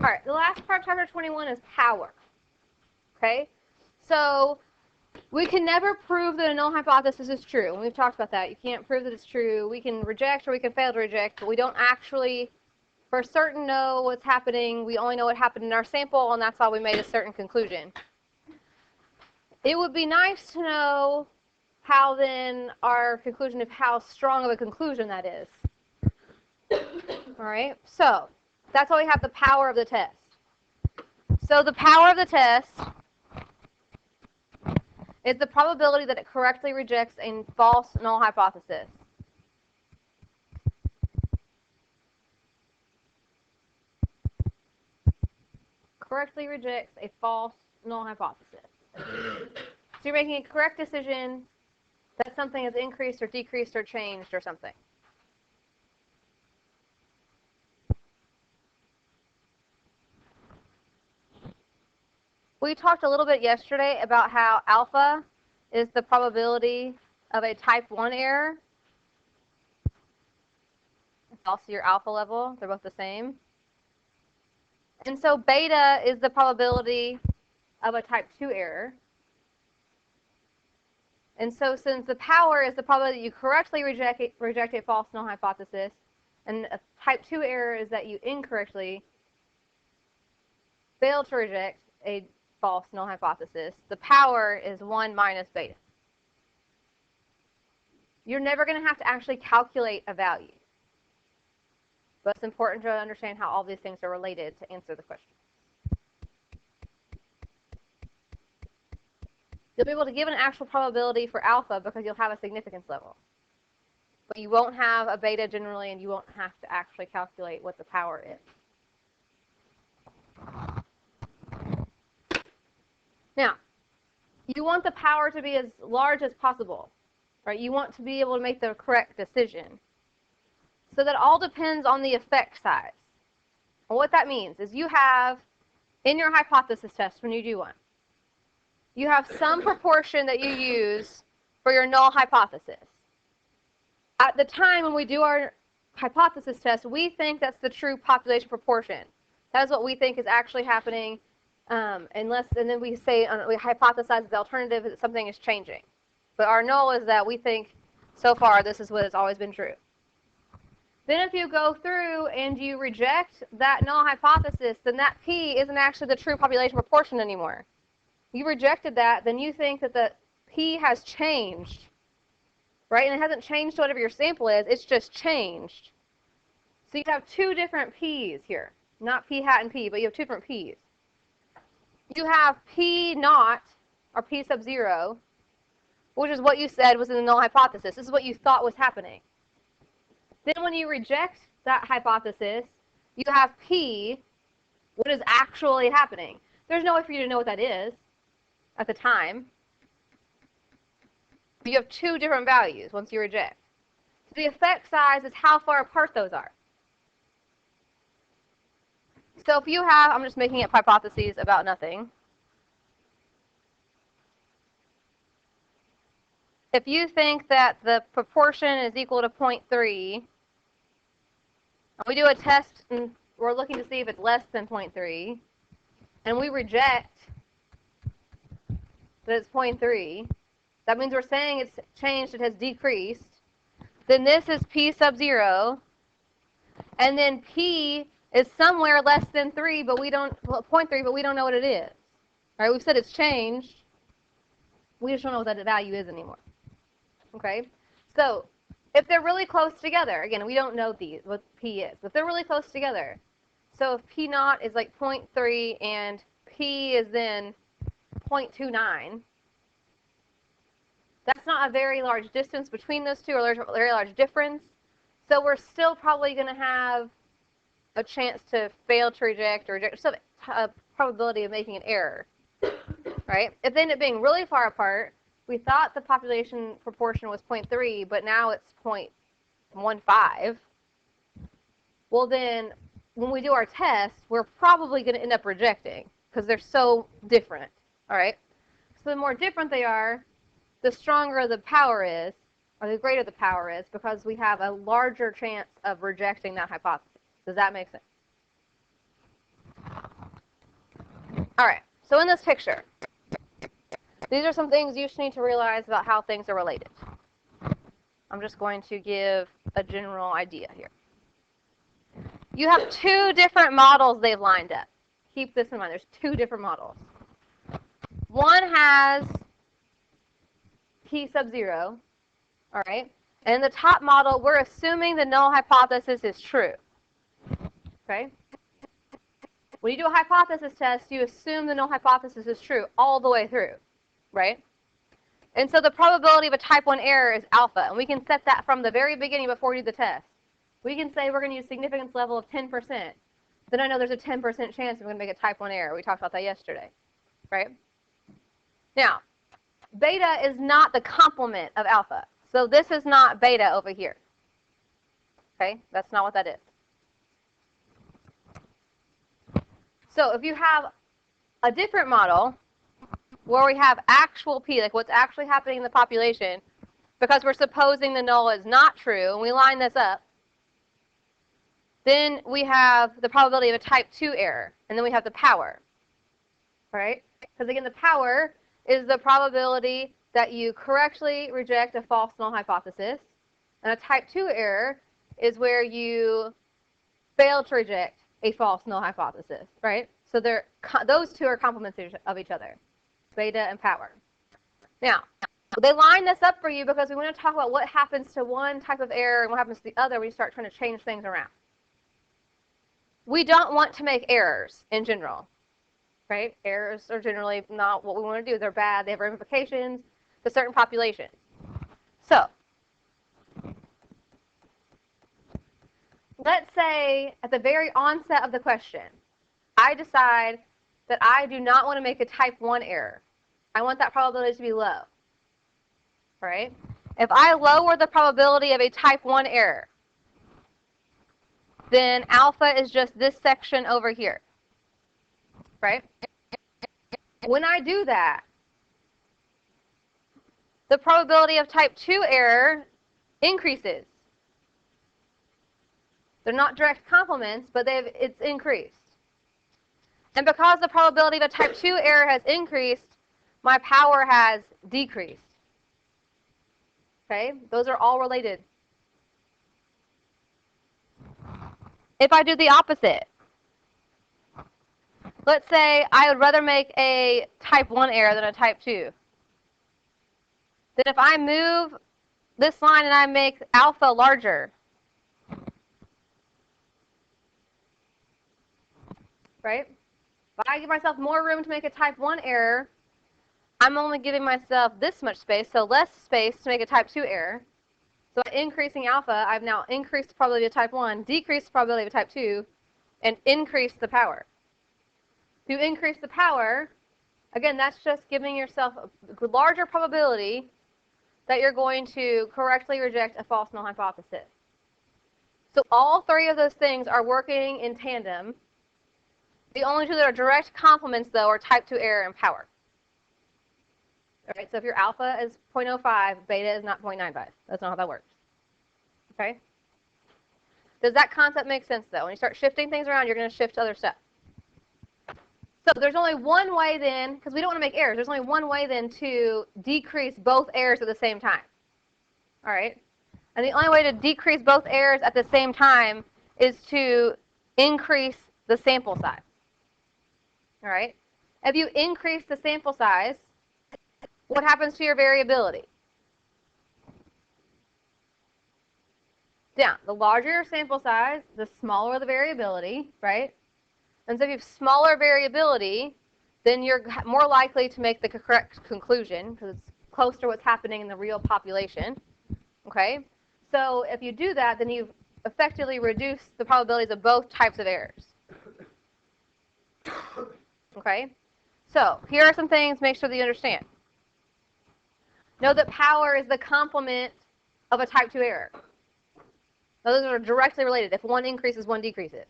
All right, the last part of chapter 21 is power. Okay? So we can never prove that a null hypothesis is true. And we've talked about that. You can't prove that it's true. We can reject or we can fail to reject, but we don't actually for certain know what's happening. We only know what happened in our sample, and that's why we made a certain conclusion. It would be nice to know how then our conclusion of how strong of a conclusion that is. All right, so that's why we have the power of the test. So the power of the test is the probability that it correctly rejects a false null hypothesis. Correctly rejects a false null hypothesis. So you're making a correct decision that something is increased or decreased or changed or something. We talked a little bit yesterday about how alpha is the probability of a type 1 error. It's also your alpha level. They're both the same. And so beta is the probability of a type 2 error. And so since the power is the probability that you correctly reject a false null hypothesis, and a type 2 error is that you incorrectly fail to reject a false null hypothesis, the power is 1 minus beta. You're never going to have to actually calculate a value. But it's important to understand how all these things are related to answer the question. You'll be able to give an actual probability for alpha because you'll have a significance level. But you won't have a beta generally, and you won't have to actually calculate what the power is. Now, you want the power to be as large as possible, right? You want to be able to make the correct decision. So that all depends on the effect size. And what that means is you have, in your hypothesis test when you do one, you have some proportion that you use for your null hypothesis. At the time when we do our hypothesis test, we think that's the true population proportion. That is what we think is actually happening, and then we say, we hypothesize the alternative that something is changing. But our null is that we think, so far, this is what has always been true. Then if you go through and you reject that null hypothesis, then that P isn't actually the true population proportion anymore. You rejected that, then you think that the P has changed, right? And it hasn't changed to whatever your sample is, it's just changed. So you have two different P's here. Not P hat and P, but you have two different P's. You have P naught, or P sub 0, which is what you said was in the null hypothesis. This is what you thought was happening. Then when you reject that hypothesis, you have P, what is actually happening. There's no way for you to know what that is at the time. But you have two different values once you reject. So the effect size is how far apart those are. So if you have, I'm just making up hypotheses about nothing. If you think that the proportion is equal to 0.3, we do a test and we're looking to see if it's less than 0.3, and we reject that it's 0.3, that means we're saying it's changed, it has decreased. Then this is P sub 0, and then P is somewhere less than 3, but we don't, 0.3, but we don't know what it is. All right, we've said it's changed. We just don't know what that value is anymore. Okay, so if they're really close together, again, we don't know what P is, but if they're really close together, so if P naught is like 0.3 and P is then 0.29, that's not a very large distance between those two, or a very large difference. So we're still probably going to have a chance to fail to reject or reject, so a probability of making an error, right? If they end up being really far apart, we thought the population proportion was 0.3, but now it's 0.15. Well, then when we do our test, we're probably going to end up rejecting because they're so different, all right? So the more different they are, the stronger the power is, or the greater the power is, because we have a larger chance of rejecting that hypothesis. Does that make sense? All right, so in this picture, these are some things you should need to realize about how things are related. I'm just going to give a general idea here. You have two different models they've lined up. Keep this in mind. There's two different models. One has P sub 0, all right? And in the top model, we're assuming the null hypothesis is true, okay? When you do a hypothesis test, you assume the null hypothesis is true all the way through, right? And so the probability of a type 1 error is alpha, and we can set that from the very beginning before we do the test. We can say we're going to use significance level of 10%. Then I know there's a 10% chance we're going to make a type 1 error. We talked about that yesterday, right? Now, beta is not the complement of alpha. So this is not beta over here. Okay, that's not what that is. So if you have a different model where we have actual P, like what's actually happening in the population, because we're supposing the null is not true, and we line this up, then we have the probability of a type 2 error, and then we have the power, right? Because again, the power is the probability that you correctly reject a false null hypothesis, and a type 2 error is where you fail to reject a false null hypothesis, right? So those two are complements of each other, beta and power. Now, they line this up for you because we want to talk about what happens to one type of error and what happens to the other when you start trying to change things around. We don't want to make errors in general, right? Errors are generally not what we want to do. They're bad. They have ramifications to certain populations. So, let's say at the very onset of the question, I decide that I do not want to make a type 1 error. I want that probability to be low, right? If I lower the probability of a type 1 error, then alpha is just this section over here, right? When I do that, the probability of type 2 error increases. They're not direct complements, but it's increased. And because the probability of a type 2 error has increased, my power has decreased. Okay? Those are all related. If I do the opposite, let's say I would rather make a type 1 error than a type 2. Then if I move this line and I make alpha larger, right? If I give myself more room to make a type 1 error, I'm only giving myself this much space, so less space to make a type 2 error. So by increasing alpha, I've now increased the probability of type 1, decreased the probability of type 2, and increased the power. If you increase the power, again, that's just giving yourself a larger probability that you're going to correctly reject a false null hypothesis. So all three of those things are working in tandem. The only two that are direct complements, though, are type 2 error and power. All right, so if your alpha is 0.05, beta is not 0.95. That's not how that works. Okay? Does that concept make sense, though? When you start shifting things around, you're going to shift other stuff. So there's only one way then, because we don't want to make errors, there's only one way then to decrease both errors at the same time. All right? And the only way to decrease both errors at the same time is to increase the sample size. All right? If you increase the sample size, what happens to your variability? Down. The larger your sample size, the smaller the variability, right? And so if you have smaller variability, then you're more likely to make the correct conclusion because it's close to what's happening in the real population. Okay? So if you do that, then you've effectively reduced the probabilities of both types of errors. Okay? So here are some things to make sure that you understand. Know that power is the complement of a type 2 error. Now, those are directly related. If one increases, one decreases.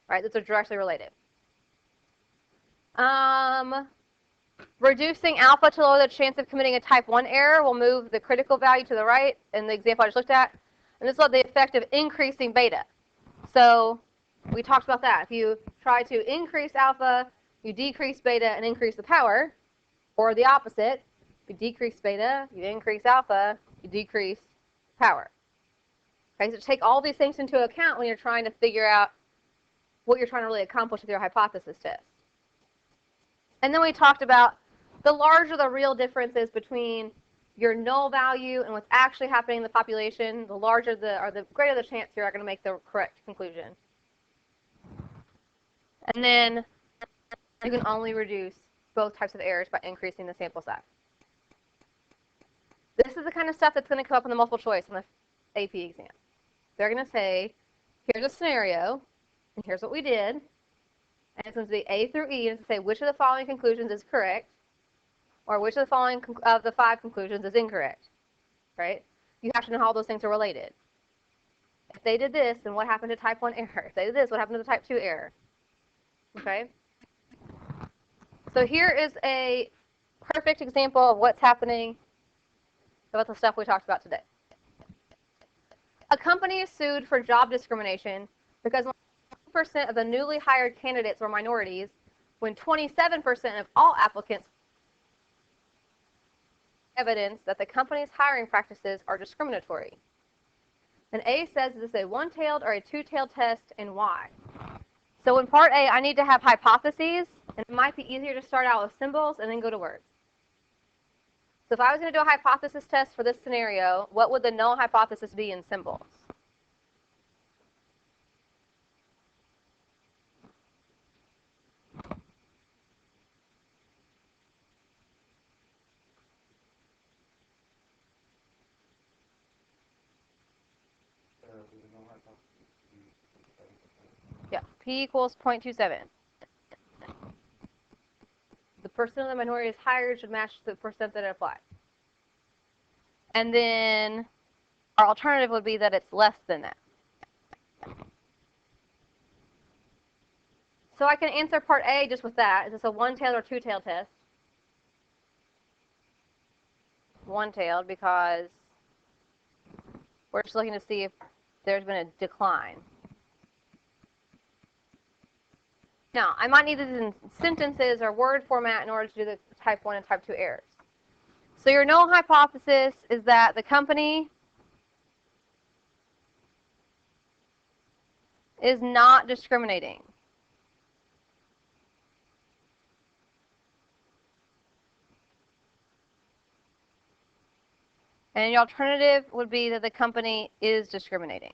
Right? Those are directly related. Reducing alpha to lower the chance of committing a type 1 error will move the critical value to the right in the example I just looked at. And this will have the effect of increasing beta. So We talked about that. If you try to increase alpha, you decrease beta and increase the power, or the opposite. If you decrease beta, you increase alpha, you decrease power. Okay, so take all these things into account when you're trying to figure out what you're trying to really accomplish with your hypothesis test. And then we talked about the larger the real difference is between your null value and what's actually happening in the population, the larger the greater the chance you're going to make the correct conclusion. And then you can only reduce both types of errors by increasing the sample size. This is the kind of stuff that's going to come up in the multiple choice on the AP exam. They're going to say, here's a scenario, and here's what we did. And it's going to be A through E, and it's going to say which of the following conclusions is correct, or which of the following of the 5 conclusions is incorrect, right? You have to know how all those things are related. If they did this, then what happened to type 1 error? If they did this, what happened to the type 2 error? Okay? So here is a perfect example of what's happening about the stuff we talked about today. A company is sued for job discrimination because 1% of the newly hired candidates were minorities, when 27% of all applicants evidence that the company's hiring practices are discriminatory. And A says, is this a one-tailed or a two-tailed test, and why? So in part A, I need to have hypotheses, and it might be easier to start out with symbols and then go to words. So if I was going to do a hypothesis test for this scenario, what would the null hypothesis be in symbols? Yeah, P equals 0.27. The percent of the minority is hired should match the percent that it applies. And then our alternative would be that it's less than that. So I can answer part A just with that. Is this a one-tailed or two-tailed test? One-tailed, because we're just looking to see if there's been a decline. Now, I might need this in sentences or word format in order to do the type 1 and type 2 errors. So your null hypothesis is that the company is not discriminating. And the alternative would be that the company is discriminating.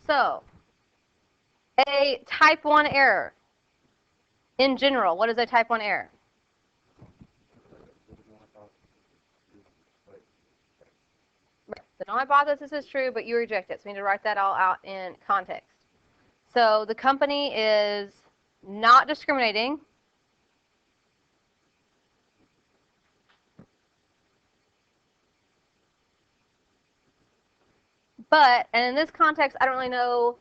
So, a type 1 error. In general, what is a type 1 error? Right. The null hypothesis is true, but you reject it. So we need to write that all out in context. So the company is not discriminating. But, and in this context, I don't really know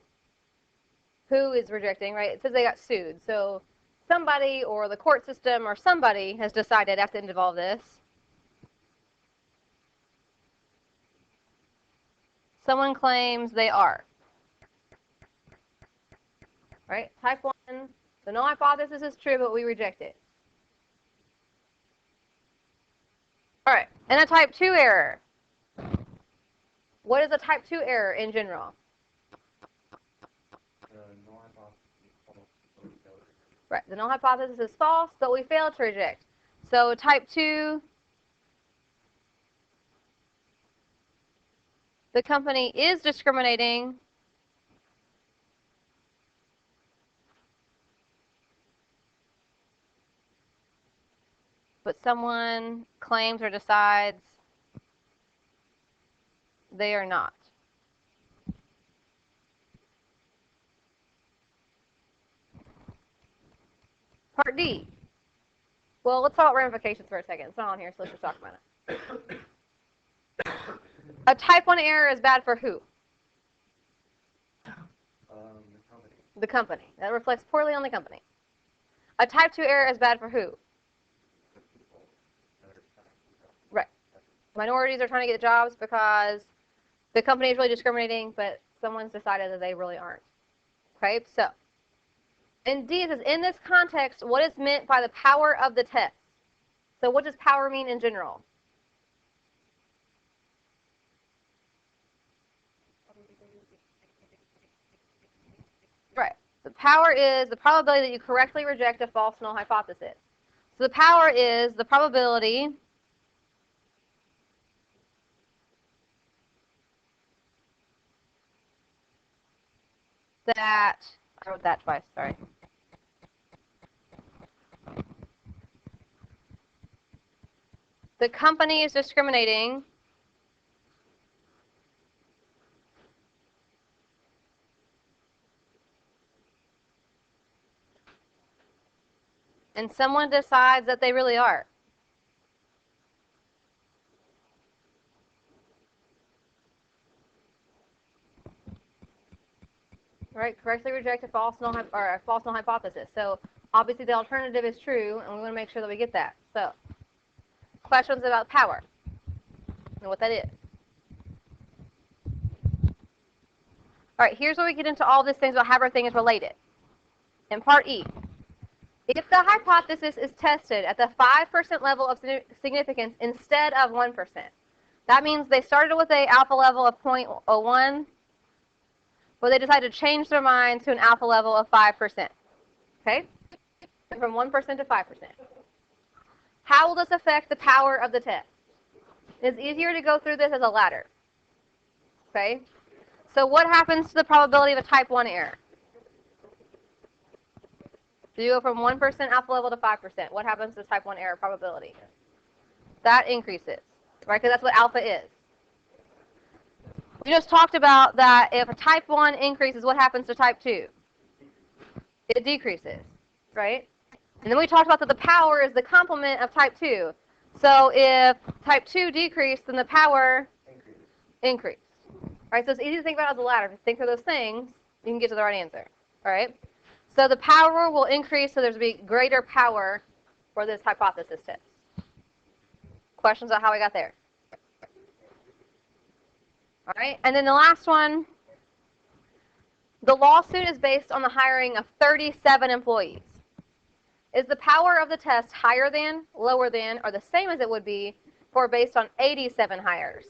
who is rejecting, right? It says they got sued. So somebody or the court system or somebody has decided at the end of all this. Someone claims they are. Right? Type 1, the null hypothesis is true, but we reject it. All right, and a type 2 error. What is a type 2 error in general? Right, the null hypothesis is false, but we failed to reject. So type 2, the company is discriminating, but someone claims or decides they are not. Part D. Well, let's talk about ramifications for a second. It's not on here, so let's just talk about it. A type 1 error is bad for who? The company. The company. That reflects poorly on the company. A type 2 error is bad for who? Minorities are trying to get jobs because the company is really discriminating, but someone's decided that they really aren't. Okay, so in D, it says, in this context, what is meant by the power of the test? So what does power mean in general? Right. The power is the probability that you correctly reject a false null hypothesis. So the power is the probability that, I wrote that twice, sorry. The company is discriminating and someone decides that they really are. Right? Correctly reject a false null hypothesis. So obviously the alternative is true, and we want to make sure that we get that. So questions about power and what that is. All right, here's where we get into all these things about how everything is related. In part E, if the hypothesis is tested at the 5% level of significance instead of 1%, that means they started with an alpha level of 0.01, but they decided to change their mind to an alpha level of 5%. Okay? From 1% to 5%. How will this affect the power of the test? It's easier to go through this as a ladder. Okay? So what happens to the probability of a type 1 error? So you go from 1% alpha level to 5%. What happens to the type 1 error probability? That increases, right? Because that's what alpha is. We just talked about that if a type 1 increases, what happens to type 2? It decreases, right? And then we talked about that the power is the complement of type 2. So if type 2 decreased, then the power increased. Right? So it's easy to think about it as a ladder. If you think of those things, you can get to the right answer. All right? So the power will increase, so there's be greater power for this hypothesis test. Questions on how we got there? All right? And then the last one, the lawsuit is based on the hiring of 37 employees. Is the power of the test higher than, lower than, or the same as it would be for based on 87 hires?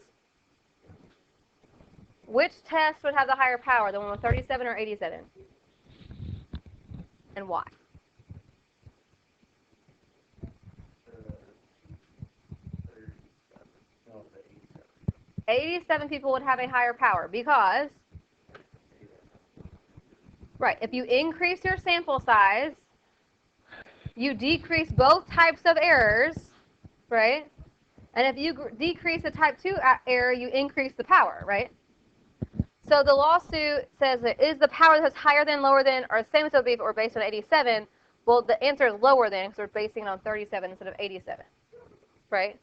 Which test would have the higher power, the one with 37 or 87? And why? No, the 87. 87 people would have a higher power because, right, if you increase your sample size, you decrease both types of errors, right? And if you decrease the type 2 error, you increase the power, right? So the lawsuit says, that is the power that's higher than, lower than, or the same as it would be if it were based on 87? Well, the answer is lower than, because we're basing it on 37 instead of 87, right?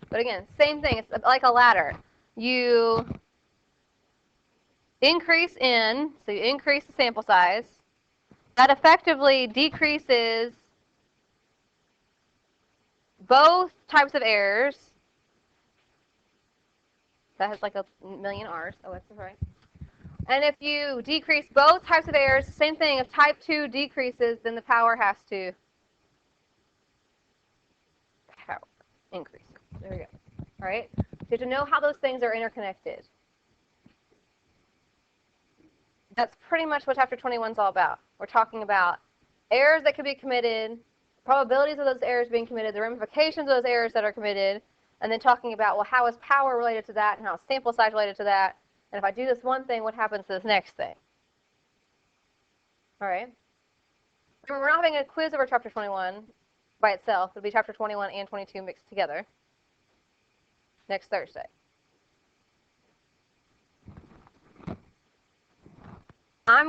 But again, same thing. It's like a ladder. You increase in, so you increase the sample size. That effectively decreases both types of errors. That has like a million R's. Oh, that's right. And if you decrease both types of errors, same thing. If type 2 decreases, then the power has to increase. There we go. All right? So you have to know how those things are interconnected. That's pretty much what Chapter 21 is all about. We're talking about errors that could be committed, probabilities of those errors being committed, the ramifications of those errors that are committed, and then talking about, well, how is power related to that, and how is sample size related to that, and if I do this one thing, what happens to this next thing? All right? Remember, we're not having a quiz over Chapter 21 by itself. It'll be Chapter 21 and 22 mixed together next Thursday. I'm